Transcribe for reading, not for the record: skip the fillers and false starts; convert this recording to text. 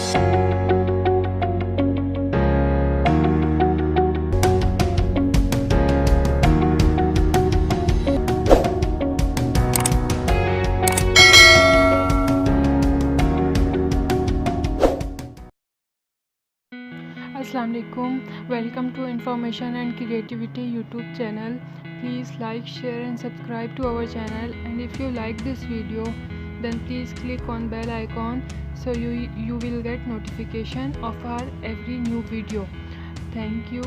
Assalamu alaikum. Welcome to Information and Creativity YouTube channel. Please like, share and subscribe to our channel, and if you like this video then please click on bell icon so you will get notification of our every new video. Thank you.